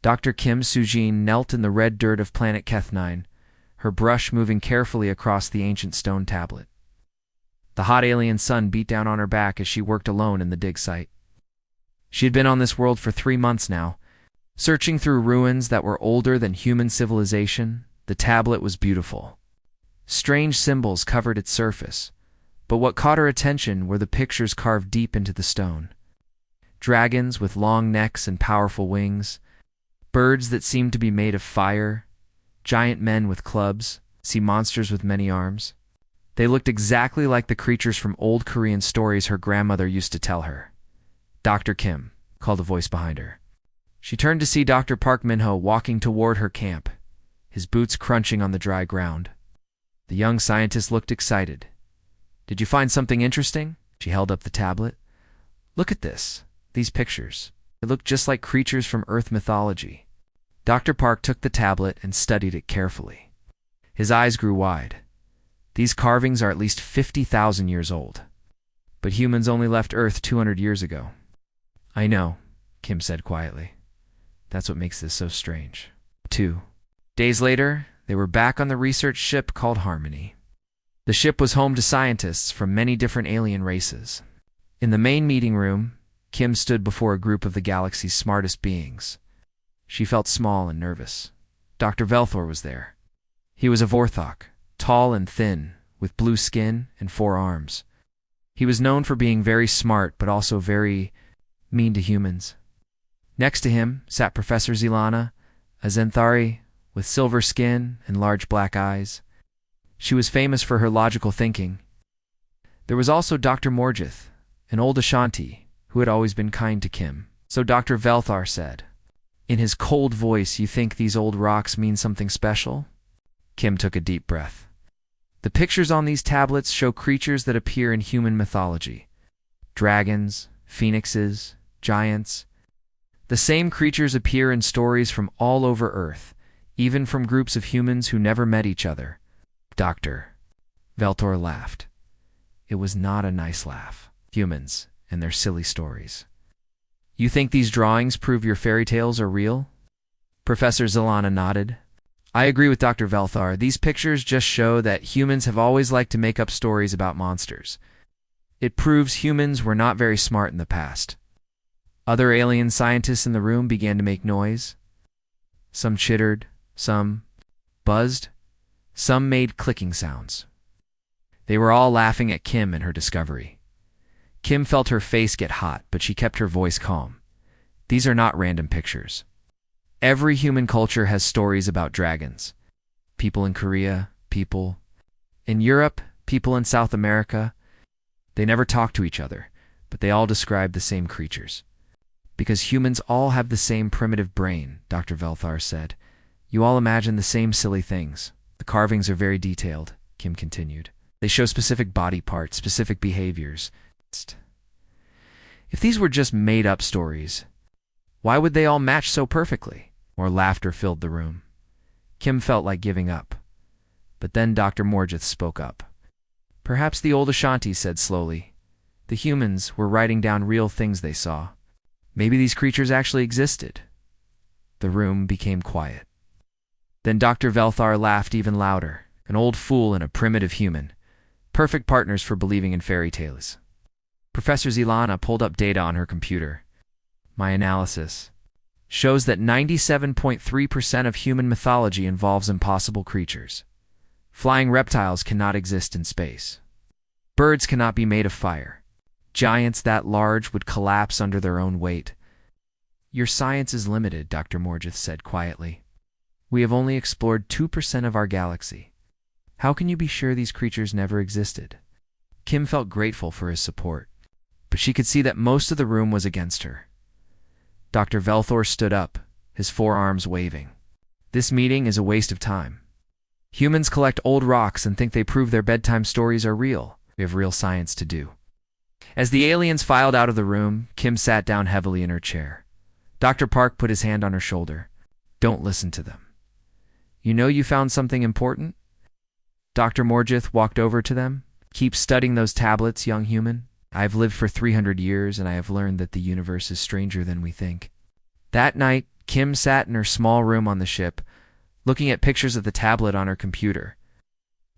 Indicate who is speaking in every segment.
Speaker 1: Dr. Kim Sujin knelt in the red dirt of planet Keth-9, her brush moving carefully across the ancient stone tablet. The hot alien sun beat down on her back as she worked alone in the dig site. She had been on this world for 3 months now. Searching through ruins that were older than human civilization, the tablet was beautiful. Strange symbols covered its surface, but what caught her attention were the pictures carved deep into the stone. Dragons with long necks and powerful wings, birds that seemed to be made of fire, giant men with clubs, sea monsters with many arms. They looked exactly like the creatures from old Korean stories her grandmother used to tell her. "Dr. Kim," called a voice behind her. She turned to see Dr. Park Min-ho walking toward her camp, his boots crunching on the dry ground. The young scientist looked excited. "Did you find something interesting?" She held up the tablet. "Look at this. These pictures. They look just like creatures from Earth mythology." Dr. Park took the tablet and studied it carefully. His eyes grew wide. These carvings are at least 50,000 years old. But humans only left Earth 200 years ago. "I know," Kim said quietly. "That's what makes this so strange." 2 days later, they were back on the research ship called Harmony. The ship was home to scientists from many different alien races. In the main meeting room, Kim stood before a group of the galaxy's smartest beings. She felt small and nervous. Dr. Velthor was there. He was a Vorthok, tall and thin, with blue skin and 4 arms. He was known for being very smart but also very mean to humans. Next to him sat Professor Zilana, a Zenthari with silver skin and large black eyes. She was famous for her logical thinking. There was also Dr. Morgith, an old Ashanti, who had always been kind to Kim. So Dr. Velthar said, in his cold voice, "You think these old rocks mean something special?" Kim took a deep breath. "The pictures on these tablets show creatures that appear in human mythology. Dragons, phoenixes, giants. The same creatures appear in stories from all over Earth, even from groups of humans who never met each other." Dr. Velthor laughed. It was not a nice laugh. "Humans and their silly stories. You think these drawings prove your fairy tales are real?" Professor Zilana nodded. "I agree with Dr. Velthar. These pictures just show that humans have always liked to make up stories about monsters. It proves humans were not very smart in the past." Other alien scientists in the room began to make noise. Some chittered, some buzzed, some made clicking sounds. They were all laughing at Kim and her discovery. Kim felt her face get hot, but she kept her voice calm. "These are not random pictures. Every human culture has stories about dragons. People in Korea, people in Europe, people in South America. They never talk to each other, but they all describe the same creatures. Because humans all have the same primitive brain," Dr. Velthar said. "You all imagine the same silly things. The carvings are very detailed," Kim continued. "They show specific body parts, specific behaviors. If these were just made-up stories, why would they all match so perfectly?" More laughter filled the room. Kim felt like giving up. But then Dr. Morgith spoke up. "Perhaps the old Ashanti said slowly. The humans were writing down real things they saw. Maybe these creatures actually existed." The room became quiet. Then Dr. Velthar laughed even louder. "An old fool and a primitive human. Perfect partners for believing in fairy tales." Professor Zilana pulled up data on her computer. "My analysis shows that 97.3% of human mythology involves impossible creatures. Flying reptiles cannot exist in space. Birds cannot be made of fire. Giants that large would collapse under their own weight." "Your science is limited," Dr. Morgith said quietly. "We have only explored 2% of our galaxy. How can you be sure these creatures never existed?" Kim felt grateful for his support, but she could see that most of the room was against her. Dr. Velthor stood up, his 4 arms waving. "This meeting is a waste of time. Humans collect old rocks and think they prove their bedtime stories are real. We have real science to do." As the aliens filed out of the room, Kim sat down heavily in her chair. Dr. Park put his hand on her shoulder. "Don't listen to them. You know you found something important?" Dr. Morgith walked over to them. "Keep studying those tablets, young human. I have lived for 300 years, and I have learned that the universe is stranger than we think." That night, Kim sat in her small room on the ship, looking at pictures of the tablet on her computer.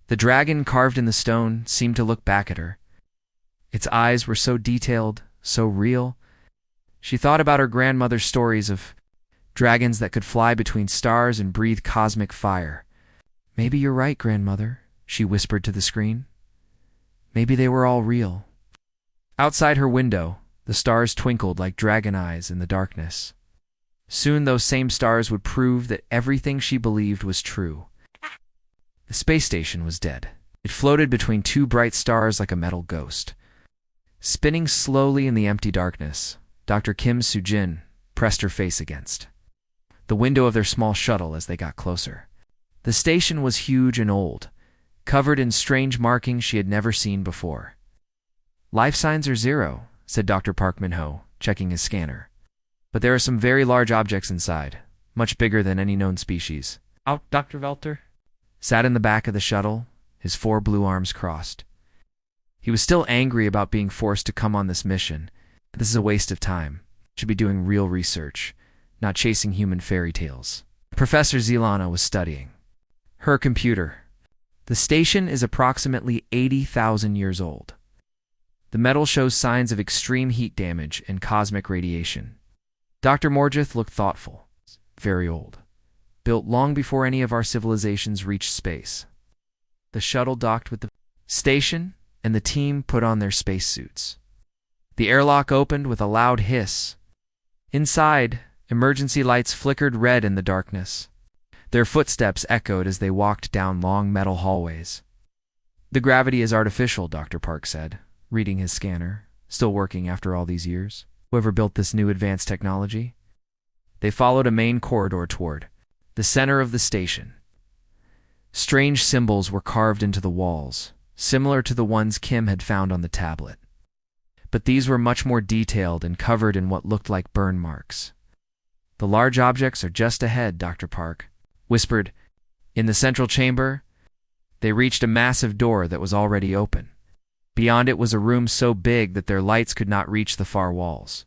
Speaker 1: The dragon carved in the stone seemed to look back at her. Its eyes were so detailed, so real. She thought about her grandmother's stories of dragons that could fly between stars and breathe cosmic fire. "Maybe you're right, grandmother," she whispered to the screen. "Maybe they were all real." Outside her window, the stars twinkled like dragon eyes in the darkness. Soon those same stars would prove that everything she believed was true. The space station was dead. It floated between two bright stars like a metal ghost. Spinning slowly in the empty darkness, Dr. Kim Soo-jin pressed her face against the window of their small shuttle as they got closer. The station was huge and old, covered in strange markings she had never seen before. "Life signs are 0, said Dr. Park Min-ho, checking his scanner. "But there are some very large objects inside, much bigger than any known species." "Out, Dr. Velter?" Sat in the back of the shuttle, his 4 blue arms crossed. He was still angry about being forced to come on this mission. This is a waste of time. Should be doing real research, not chasing human fairy tales. Professor Zilana was studying her computer. The station is approximately 80,000 years old. The metal shows signs of extreme heat damage and cosmic radiation. Dr. Morgith looked thoughtful. "Very old. Built long before any of our civilizations reached space." The shuttle docked with the station, and the team put on their spacesuits. The airlock opened with a loud hiss. Inside, emergency lights flickered red in the darkness. Their footsteps echoed as they walked down long metal hallways. "The gravity is artificial," Dr. Park said, reading his scanner, still working after all these years. "Whoever built this new advanced technology?" They followed a main corridor toward the center of the station. Strange symbols were carved into the walls, similar to the ones Kim had found on the tablet. But these were much more detailed and covered in what looked like burn marks. "The large objects are just ahead," Dr. Park whispered. In the central chamber, they reached a massive door that was already open. Beyond it was a room so big that their lights could not reach the far walls.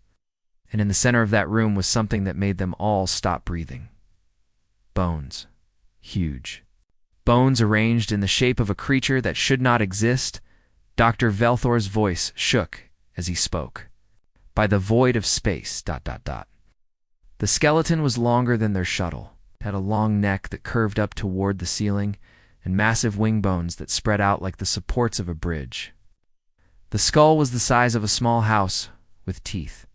Speaker 1: And in the center of that room was something that made them all stop breathing. Bones. Huge. Bones arranged in the shape of a creature that should not exist. Dr. Velthor's voice shook as he spoke. "By the void of space, ... The skeleton was longer than their shuttle. It had a long neck that curved up toward the ceiling, and massive wing bones that spread out like the supports of a bridge. The skull was the size of a small house, with teeth.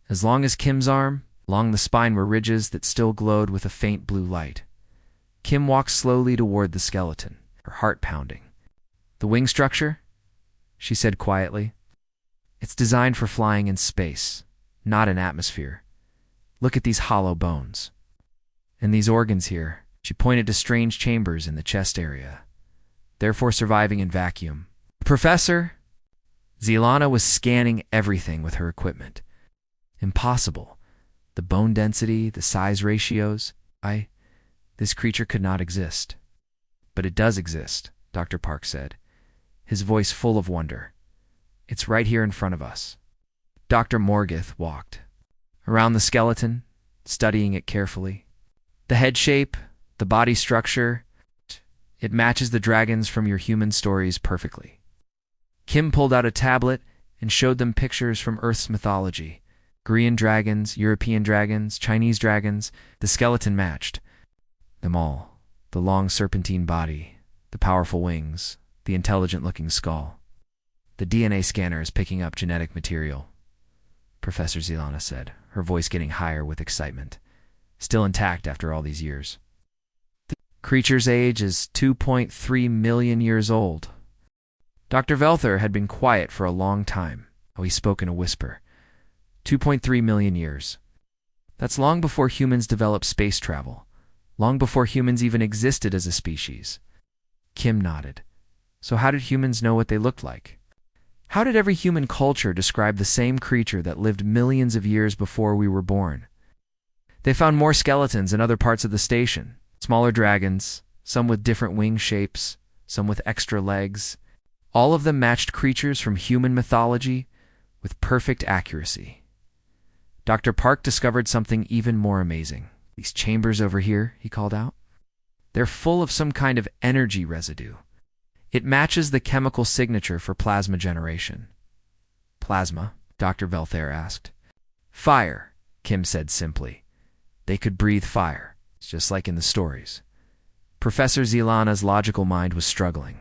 Speaker 1: As long as Kim's arm, along the spine were ridges that still glowed with a faint blue light. Kim walked slowly toward the skeleton, her heart pounding. "The wing structure?" she said quietly. "It's designed for flying in space, not in atmosphere. Look at these hollow bones. And these organs here." She pointed to strange chambers in the chest area, therefore surviving in vacuum. "Professor?" Zilana was scanning everything with her equipment. "Impossible. The bone density, the size ratios. This creature could not exist." "But it does exist," Dr. Park said, his voice full of wonder. "It's right here in front of us." Dr. Morgith walked around the skeleton, studying it carefully. The head shape, the body structure, it matches the dragons from your human stories perfectly. Kim pulled out a tablet and showed them pictures from Earth's mythology. Korean dragons, European dragons, Chinese dragons. The skeleton matched them all. The long serpentine body, the powerful wings, the intelligent-looking skull. "The DNA scanner is picking up genetic material," Professor Zilana said, her voice getting higher with excitement. "Still intact after all these years. The creature's age is 2.3 million years old." Dr. Velther had been quiet for a long time. He spoke in a whisper. 2.3 million years. That's long before humans developed space travel. Long before humans even existed as a species. Kim nodded. "So how did humans know what they looked like? How did every human culture describe the same creature that lived millions of years before we were born?" "They found more skeletons in other parts of the station. Smaller dragons, some with different wing shapes, some with extra legs. All of them matched creatures from human mythology with perfect accuracy." Dr. Park discovered something even more amazing. "These chambers over here," he called out. "They're full of some kind of energy residue. It matches the chemical signature for plasma generation." "Plasma?" Dr. Velthair asked. "Fire," Kim said simply. "They could breathe fire. It's just like in the stories." Professor Zelana's logical mind was struggling.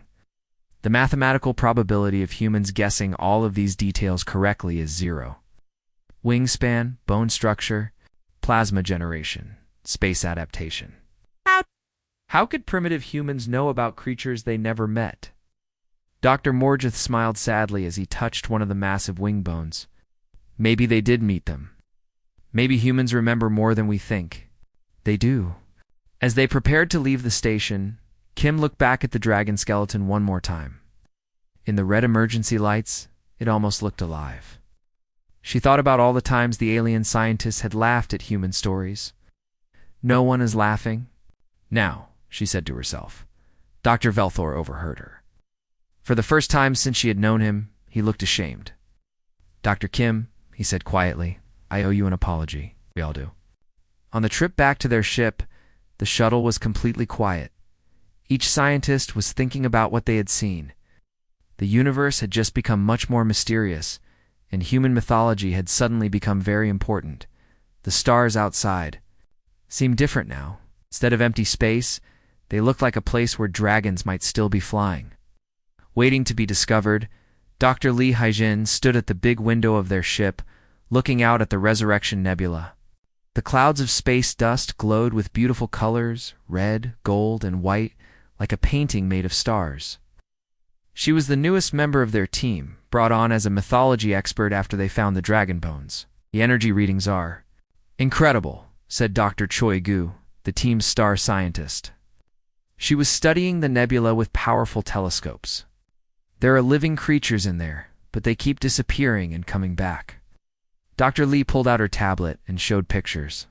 Speaker 1: The mathematical probability of humans guessing all of these details correctly is 0. Wingspan, bone structure, plasma generation, space adaptation. How could primitive humans know about creatures they never met? Dr. Morgeth smiled sadly as he touched one of the massive wing bones. Maybe they did meet them. Maybe humans remember more than we think. They do. As they prepared to leave the station, Kim looked back at the dragon skeleton one more time. In the red emergency lights, it almost looked alive. She thought about all the times the alien scientists had laughed at human stories. "No one is laughing now," she said to herself. Dr. Velthor overheard her. For the first time since she had known him, he looked ashamed. "Dr. Kim," he said quietly, "I owe you an apology. We all do." On the trip back to their ship, the shuttle was completely quiet. Each scientist was thinking about what they had seen. The universe had just become much more mysterious, and human mythology had suddenly become very important. The stars outside seemed different now. Instead of empty space, they looked like a place where dragons might still be flying. Waiting to be discovered, Dr. Li Haijin stood at the big window of their ship, looking out at the Resurrection Nebula. The clouds of space dust glowed with beautiful colors, red, gold, and white, like a painting made of stars. She was the newest member of their team, brought on as a mythology expert after they found the dragon bones. "The energy readings are incredible," said Dr. Choi Gu, the team's star scientist. She was studying the nebula with powerful telescopes. "There are living creatures in there, but they keep disappearing and coming back." Dr. Lee pulled out her tablet and showed pictures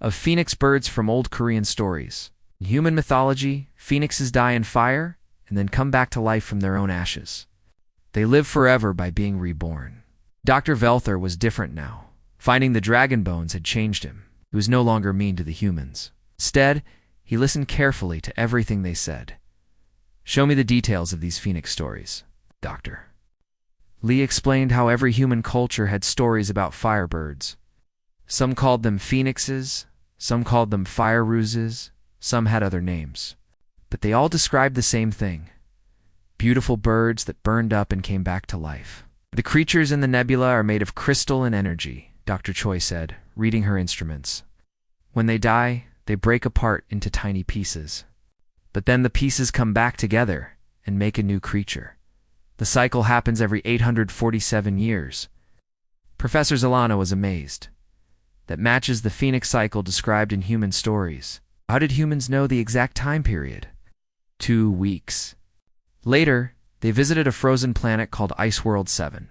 Speaker 1: of phoenix birds from old Korean stories. In human mythology, phoenixes die in fire and then come back to life from their own ashes. They live forever by being reborn. Dr. Velther was different now. Finding the dragon bones had changed him. He was no longer mean to the humans. Instead, he listened carefully to everything they said. "Show me the details of these phoenix stories, Doctor." Lee explained how every human culture had stories about firebirds. Some called them phoenixes, some called them fire ruses, some had other names. But they all described the same thing: beautiful birds that burned up and came back to life. "The creatures in the nebula are made of crystal and energy," Dr. Choi said, reading her instruments. "When they die, they break apart into tiny pieces. But then the pieces come back together and make a new creature. The cycle happens every 847 years. Professor Zelana was amazed. That matches the phoenix cycle described in human stories. How did humans know the exact time period? 2 weeks. Later, they visited a frozen planet called Ice World 7.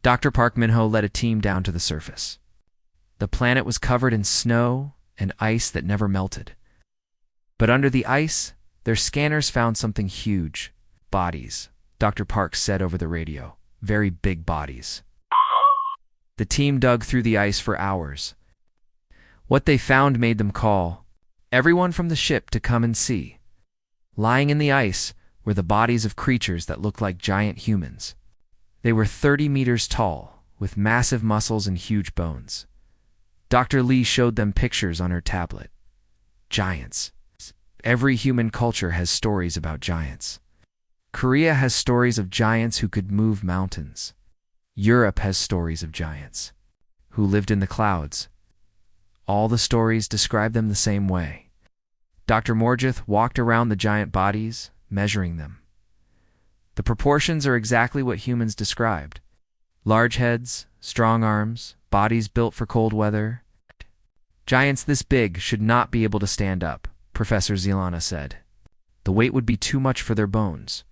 Speaker 1: Dr. Park Minho led a team down to the surface. The planet was covered in snow and ice that never melted. But under the ice, their scanners found something huge. Bodies, Dr. Park said over the radio. Very big bodies. The team dug through the ice for hours. What they found made them call everyone from the ship to come and see. Lying in the ice were the bodies of creatures that looked like giant humans. They were 30 meters tall, with massive muscles and huge bones. Dr. Lee showed them pictures on her tablet. Giants. Every human culture has stories about giants. Korea has stories of giants who could move mountains. Europe has stories of giants who lived in the clouds. All the stories describe them the same way. Dr. Morgeth walked around the giant bodies, measuring them. The proportions are exactly what humans described. Large heads, strong arms, bodies built for cold weather. Giants this big should not be able to stand up, Professor Zelana said. The weight would be too much for their bones.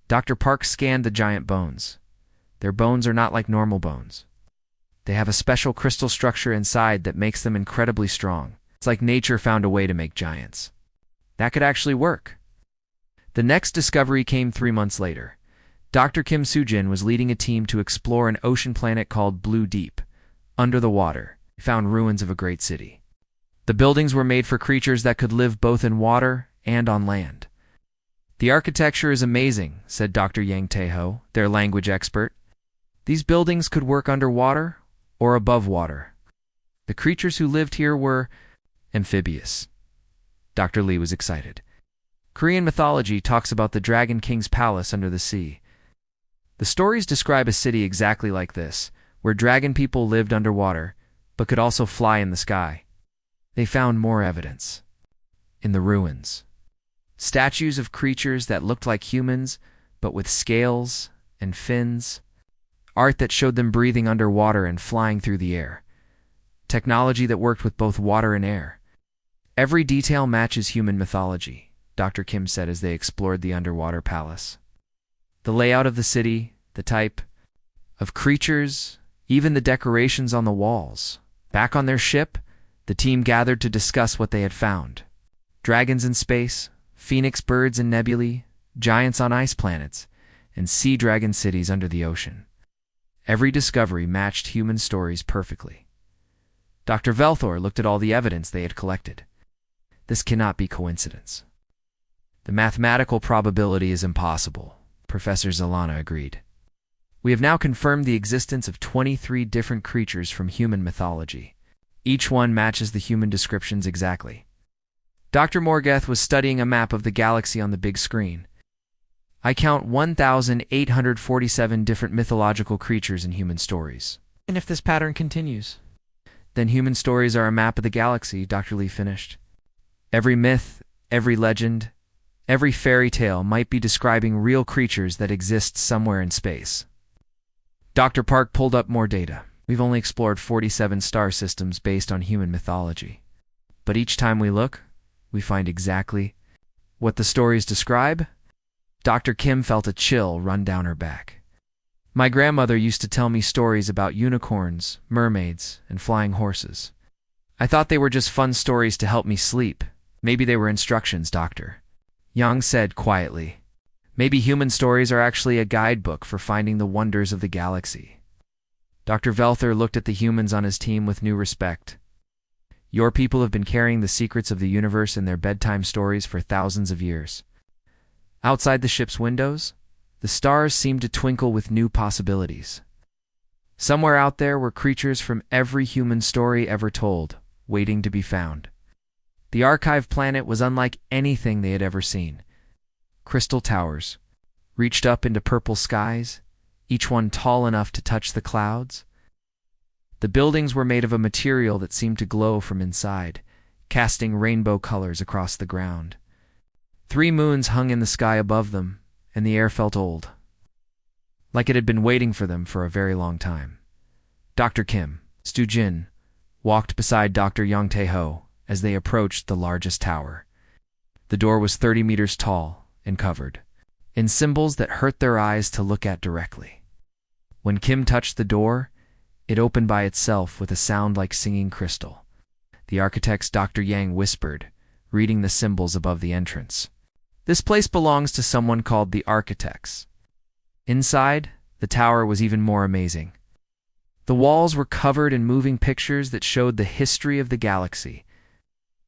Speaker 1: Dr. Park scanned the giant bones. Their bones are not like normal bones. They have a special crystal structure inside that makes them incredibly strong. It's like nature found a way to make giants. That could actually work. The next discovery came 3 months later. Dr. Kim Soo-jin was leading a team to explore an ocean planet called Blue Deep. Under the water, they found ruins of a great city. The buildings were made for creatures that could live both in water and on land. "The architecture is amazing," said Dr. Yang Taeho, their language expert. "These buildings could work underwater or above water. The creatures who lived here were amphibious." Dr. Lee was excited. Korean mythology talks about the Dragon King's palace under the sea. The stories describe a city exactly like this, where dragon people lived underwater, but could also fly in the sky. They found more evidence. In the ruins, statues of creatures that looked like humans, but with scales and fins. Art that showed them breathing underwater and flying through the air. Technology that worked with both water and air. "Every detail matches human mythology," Dr. Kim said as they explored the underwater palace. The layout of the city, the type of creatures, even the decorations on the walls. Back on their ship, the team gathered to discuss what they had found. Dragons in space, phoenix birds in nebulae, giants on ice planets, and sea dragon cities under the ocean. Every discovery matched human stories perfectly. Dr. Velthor looked at all the evidence they had collected. "This cannot be coincidence. The mathematical probability is impossible," Professor Zelana agreed. "We have now confirmed the existence of 23 different creatures from human mythology. Each one matches the human descriptions exactly." Dr. Morgeth was studying a map of the galaxy on the big screen. "I count 1,847 different mythological creatures in human stories. And if this pattern continues, then human stories are a map of the galaxy," Dr. Lee finished. "Every myth, every legend, every fairy tale might be describing real creatures that exist somewhere in space." Dr. Park pulled up more data. "We've only explored 47 star systems based on human mythology. But each time we look, we find exactly what the stories describe." Dr. Kim felt a chill run down her back. "My grandmother used to tell me stories about unicorns, mermaids, and flying horses. I thought they were just fun stories to help me sleep. Maybe they were instructions, Doctor," Yang said quietly. "Maybe human stories are actually a guidebook for finding the wonders of the galaxy." Dr. Velthor looked at the humans on his team with new respect. "Your people have been carrying the secrets of the universe in their bedtime stories for thousands of years." Outside the ship's windows, the stars seemed to twinkle with new possibilities. Somewhere out there were creatures from every human story ever told, waiting to be found. The archive planet was unlike anything they had ever seen. Crystal towers reached up into purple skies, each one tall enough to touch the clouds. The buildings were made of a material that seemed to glow from inside, casting rainbow colors across the ground. 3 moons hung in the sky above them, and the air felt old, like it had been waiting for them for a very long time. Dr. Kim, Stu Jin, walked beside Dr. Yang Taeho as they approached the largest tower. The door was 30 meters tall and covered in symbols that hurt their eyes to look at directly. When Kim touched the door, it opened by itself with a sound like singing crystal. The architect's Dr. Yang whispered, reading the symbols above the entrance. "This place belongs to someone called the Architects." Inside, the tower was even more amazing. The walls were covered in moving pictures that showed the history of the galaxy.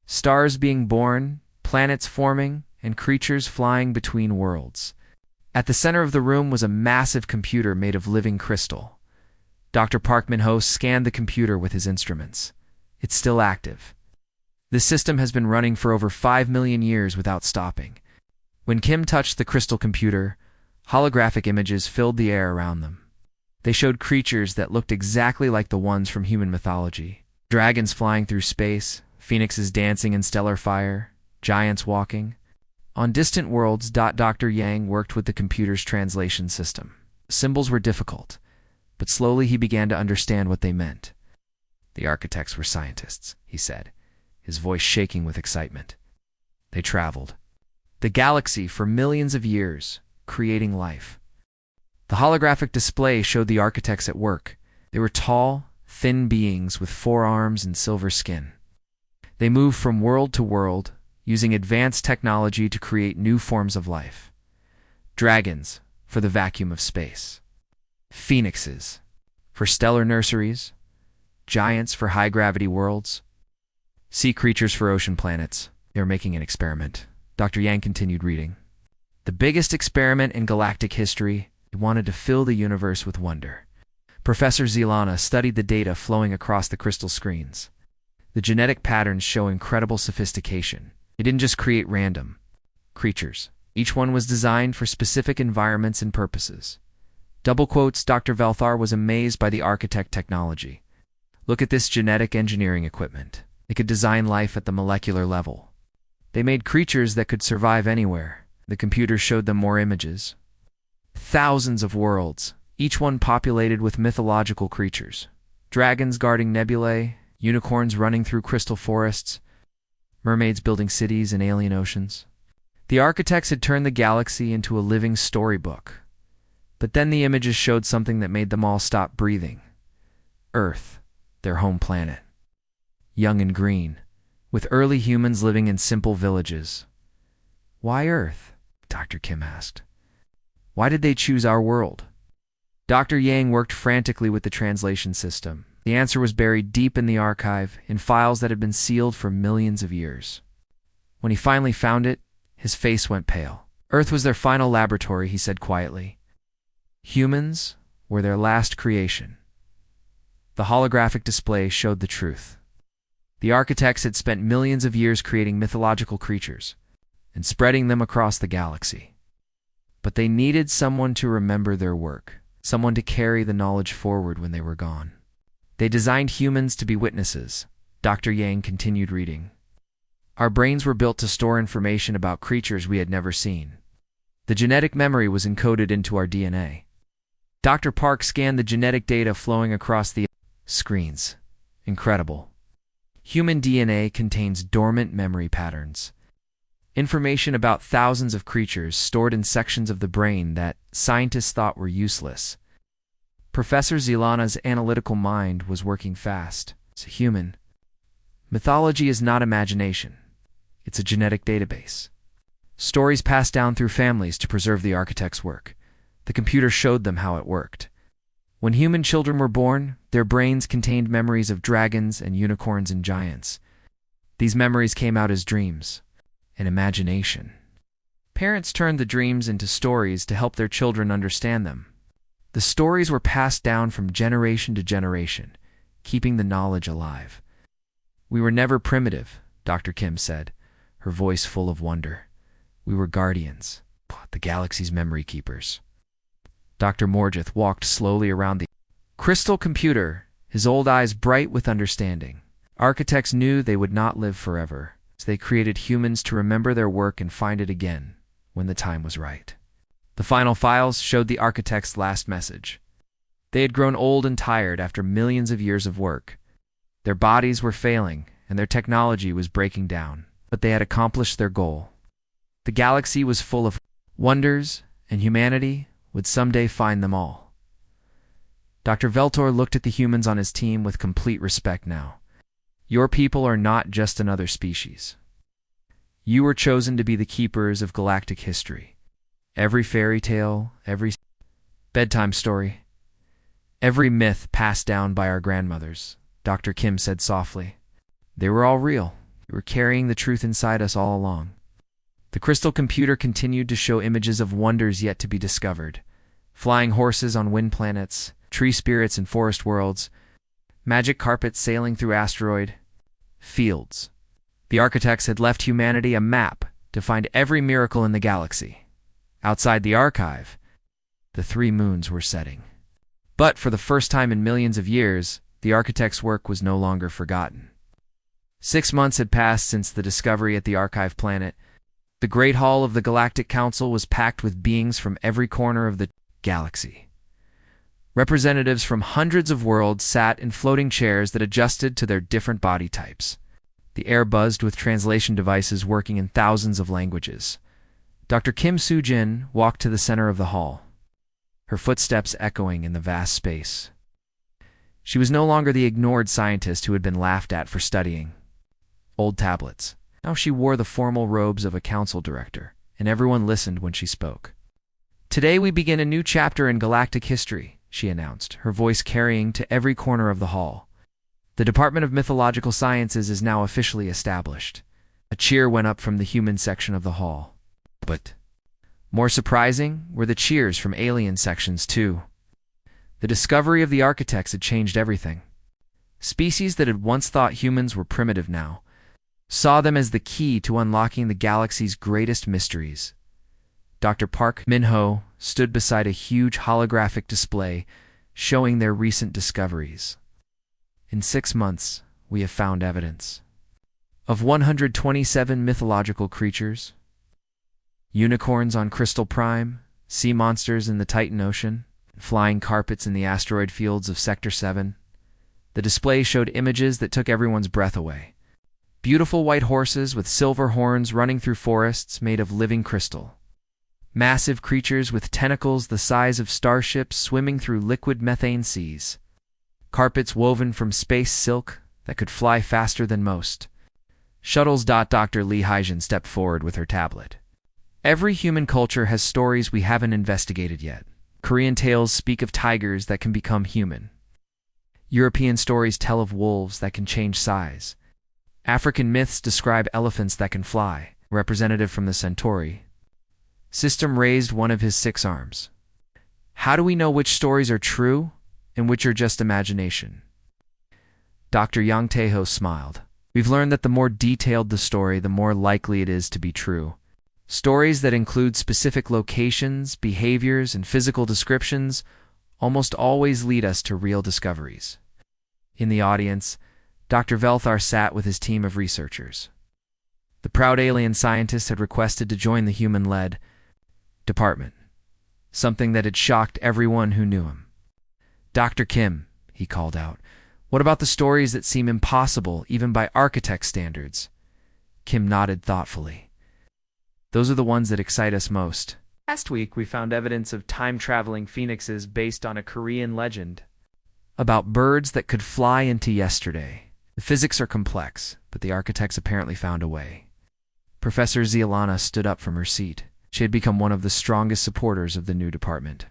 Speaker 1: Stars being born, planets forming, and creatures flying between worlds. At the center of the room was a massive computer made of living crystal. Dr. Park Min-ho scanned the computer with his instruments. "It's still active. This system has been running for over 5 million years without stopping." When Kim touched the crystal computer, holographic images filled the air around them. They showed creatures that looked exactly like the ones from human mythology. Dragons flying through space, phoenixes dancing in stellar fire, giants walking. On distant worlds, Dr. Yang worked with the computer's translation system. Symbols were difficult, but slowly he began to understand what they meant. "The architects were scientists," he said, his voice shaking with excitement. "They traveled the galaxy for millions of years, creating life." The holographic display showed the architects at work. They were tall, thin beings with 4 arms and silver skin. They moved from world to world, using advanced technology to create new forms of life. Dragons, for the vacuum of space. Phoenixes, for stellar nurseries. giants for high-gravity worlds, sea creatures for ocean planets. They were making an experiment. Dr. Yang continued reading. The biggest experiment in galactic history. They wanted to fill the universe with wonder. Professor Zilana studied the data flowing across the crystal screens. The genetic patterns show incredible sophistication. They didn't just create random creatures. Each one was designed for specific environments and purposes. Double quotes, Dr. Velthar was amazed by the architect technology. Look at this genetic engineering equipment. They could design life at the molecular level. They made creatures that could survive anywhere. The computer showed them more images. Thousands of worlds, each one populated with mythological creatures. Dragons guarding nebulae, unicorns running through crystal forests, mermaids building cities in alien oceans. The architects had turned the galaxy into a living storybook. But then the images showed something that made them all stop breathing. Earth, their home planet. Young and green, with early humans living in simple villages. Why Earth? Dr. Kim asked. Why did they choose our world? Dr. Yang worked frantically with the translation system. The answer was buried deep in the archive, in files that had been sealed for millions of years. When he finally found it, his face went pale. Earth was their final laboratory, he said quietly. Humans were their last creation. The holographic display showed the truth. The architects had spent millions of years creating mythological creatures and spreading them across the galaxy. But they needed someone to remember their work, someone to carry the knowledge forward when they were gone. They designed humans to be witnesses. Dr. Yang continued reading. Our brains were built to store information about creatures we had never seen. The genetic memory was encoded into our DNA. Dr. Park scanned the genetic data flowing across the screens. Incredible. Human DNA contains dormant memory patterns. Information about thousands of creatures stored in sections of the brain that scientists thought were useless. Professor Zilana's analytical mind was working fast. It's a human. Mythology is not imagination. It's a genetic database. Stories passed down through families to preserve the architect's work. The computer showed them how it worked. When human children were born, their brains contained memories of dragons and unicorns and giants. These memories came out as dreams, an imagination. Parents turned the dreams into stories to help their children understand them. The stories were passed down from generation to generation, keeping the knowledge alive. We were never primitive, Dr. Kim said, her voice full of wonder. We were guardians, the galaxy's memory keepers. Dr. Morgith walked slowly around the crystal computer, his old eyes bright with understanding. Architects knew they would not live forever, so they created humans to remember their work and find it again when the time was right. The final files showed the architect's last message. They had grown old and tired after millions of years of work. Their bodies were failing, and their technology was breaking down, but they had accomplished their goal. The galaxy was full of wonders, and humanity would someday find them all. Dr. Veltor looked at the humans on his team with complete respect now. Your people are not just another species. You were chosen to be the keepers of galactic history. Every fairy tale, every bedtime story, every myth passed down by our grandmothers, Dr. Kim said softly. They were all real. We were carrying the truth inside us all along. The crystal computer continued to show images of wonders yet to be discovered. Flying horses on wind planets, tree spirits in forest worlds, magic carpets sailing through asteroid fields. The architects had left humanity a map to find every miracle in the galaxy. Outside the archive, the 3 moons were setting. But for the first time in millions of years, the architect's work was no longer forgotten. 6 months had passed since the discovery at the archive planet. The Great Hall of the Galactic Council was packed with beings from every corner of the galaxy. Representatives from hundreds of worlds sat in floating chairs that adjusted to their different body types. The air buzzed with translation devices working in thousands of languages. Dr. Kim Soo-jin walked to the center of the hall, her footsteps echoing in the vast space. She was no longer the ignored scientist who had been laughed at for studying old tablets. Now she wore the formal robes of a council director, and everyone listened when she spoke. Today we begin a new chapter in galactic history, she announced, her voice carrying to every corner of the hall. The Department of Mythological Sciences is now officially established. A cheer went up from the human section of the hall. But more surprising were the cheers from alien sections, too. The discovery of the architects had changed everything. Species that had once thought humans were primitive now saw them as the key to unlocking the galaxy's greatest mysteries. Dr. Park Min-ho stood beside a huge holographic display showing their recent discoveries. In 6 months, we have found evidence of 127 mythological creatures, unicorns on Crystal Prime, sea monsters in the Titan Ocean, flying carpets in the asteroid fields of Sector 7. The display showed images that took everyone's breath away. Beautiful white horses with silver horns running through forests made of living crystal. Massive creatures with tentacles the size of starships swimming through liquid methane seas. Carpets woven from space silk that could fly faster than most. Shuttles. Dr. Lee Haijin stepped forward with her tablet. Every human culture has stories we haven't investigated yet. Korean tales speak of tigers that can become human. European stories tell of wolves that can change size. African myths describe elephants that can fly, representative from the Centauri. System raised one of his 6 arms. How do we know which stories are true and which are just imagination? Dr. Yang Taeho smiled. We've learned that the more detailed the story, the more likely it is to be true. Stories that include specific locations, behaviors, and physical descriptions almost always lead us to real discoveries. In the audience, Dr. Velthar sat with his team of researchers. The proud alien scientist had requested to join the human-led department, something that had shocked everyone who knew him. Dr. Kim, he called out, what about the stories that seem impossible even by architect standards? Kim nodded thoughtfully. Those are the ones that excite us most. Last week, we found evidence of time-traveling phoenixes based on a Korean legend about birds that could fly into yesterday. The physics are complex, but the architects apparently found a way. Professor Zielana stood up from her seat. She had become one of the strongest supporters of the new department.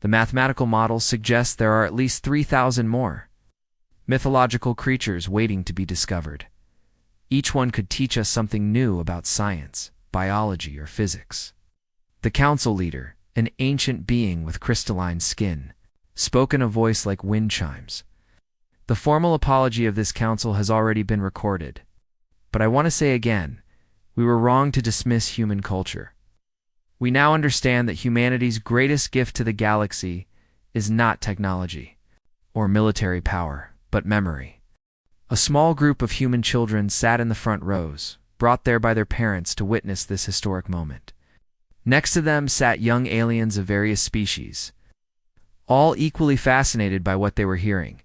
Speaker 1: The mathematical models suggest there are at least 3,000 more mythological creatures waiting to be discovered. Each one could teach us something new about science, biology, or physics. The council leader, an ancient being with crystalline skin, spoke in a voice like wind chimes. The formal apology of this council has already been recorded. But I want to say again, we were wrong to dismiss human culture. We now understand that humanity's greatest gift to the galaxy is not technology or military power, but memory. A small group of human children sat in the front rows, brought there by their parents to witness this historic moment. Next to them sat young aliens of various species, all equally fascinated by what they were hearing.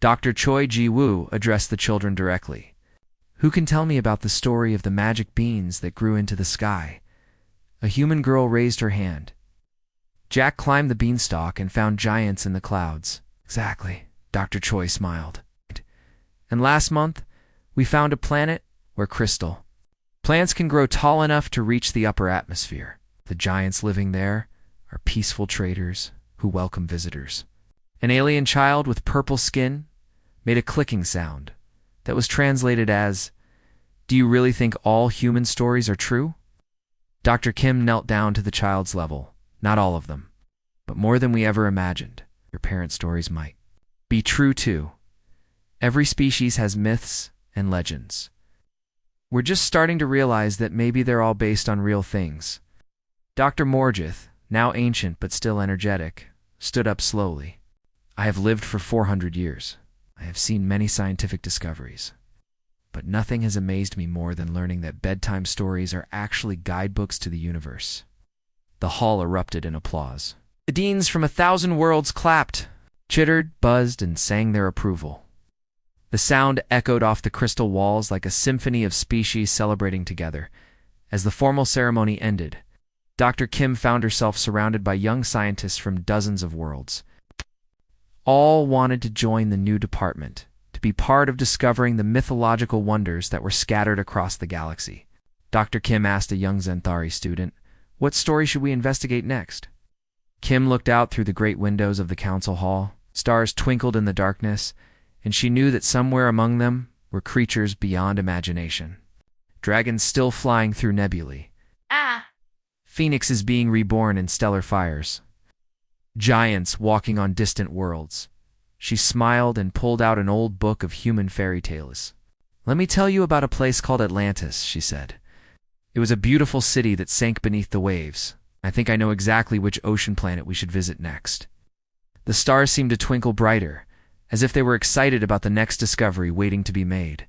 Speaker 1: Dr. Choi Ji-woo addressed the children directly. Who can tell me about the story of the magic beans that grew into the sky? A human girl raised her hand. Jack climbed the beanstalk and found giants in the clouds. Exactly, Dr. Choi smiled. And last month, we found a planet where plants can grow tall enough to reach the upper atmosphere. The giants living there are peaceful traders who welcome visitors. An alien child with purple skin made a clicking sound that was translated as, "Do you really think all human stories are true?" Dr. Kim knelt down to the child's level. Not all of them, but more than we ever imagined. Your parents' stories might be true too. Every species has myths and legends. We're just starting to realize that maybe they're all based on real things. Dr. Morgith, now ancient but still energetic, stood up slowly. I have lived for 400 years. I have seen many scientific discoveries. But nothing has amazed me more than learning that bedtime stories are actually guidebooks to the universe. The hall erupted in applause. The deans from 1,000 worlds clapped, chittered, buzzed, and sang their approval. The sound echoed off the crystal walls like a symphony of species celebrating together. As the formal ceremony ended, Dr. Kim found herself surrounded by young scientists from dozens of worlds. All wanted to join the new department, to be part of discovering the mythological wonders that were scattered across the galaxy. Dr. Kim asked a young Zenthari student, "What story should we investigate next?" Kim looked out through the great windows of the council hall. Stars twinkled in the darkness, and she knew that somewhere among them were creatures beyond imagination. Dragons still flying through nebulae. Phoenixes being reborn in stellar fires. Giants walking on distant worlds. She smiled and pulled out an old book of human fairy tales. "Let me tell you about a place called Atlantis," she said. "It was a beautiful city that sank beneath the waves. I think I know exactly which ocean planet we should visit next." The stars seemed to twinkle brighter, as if they were excited about the next discovery waiting to be made.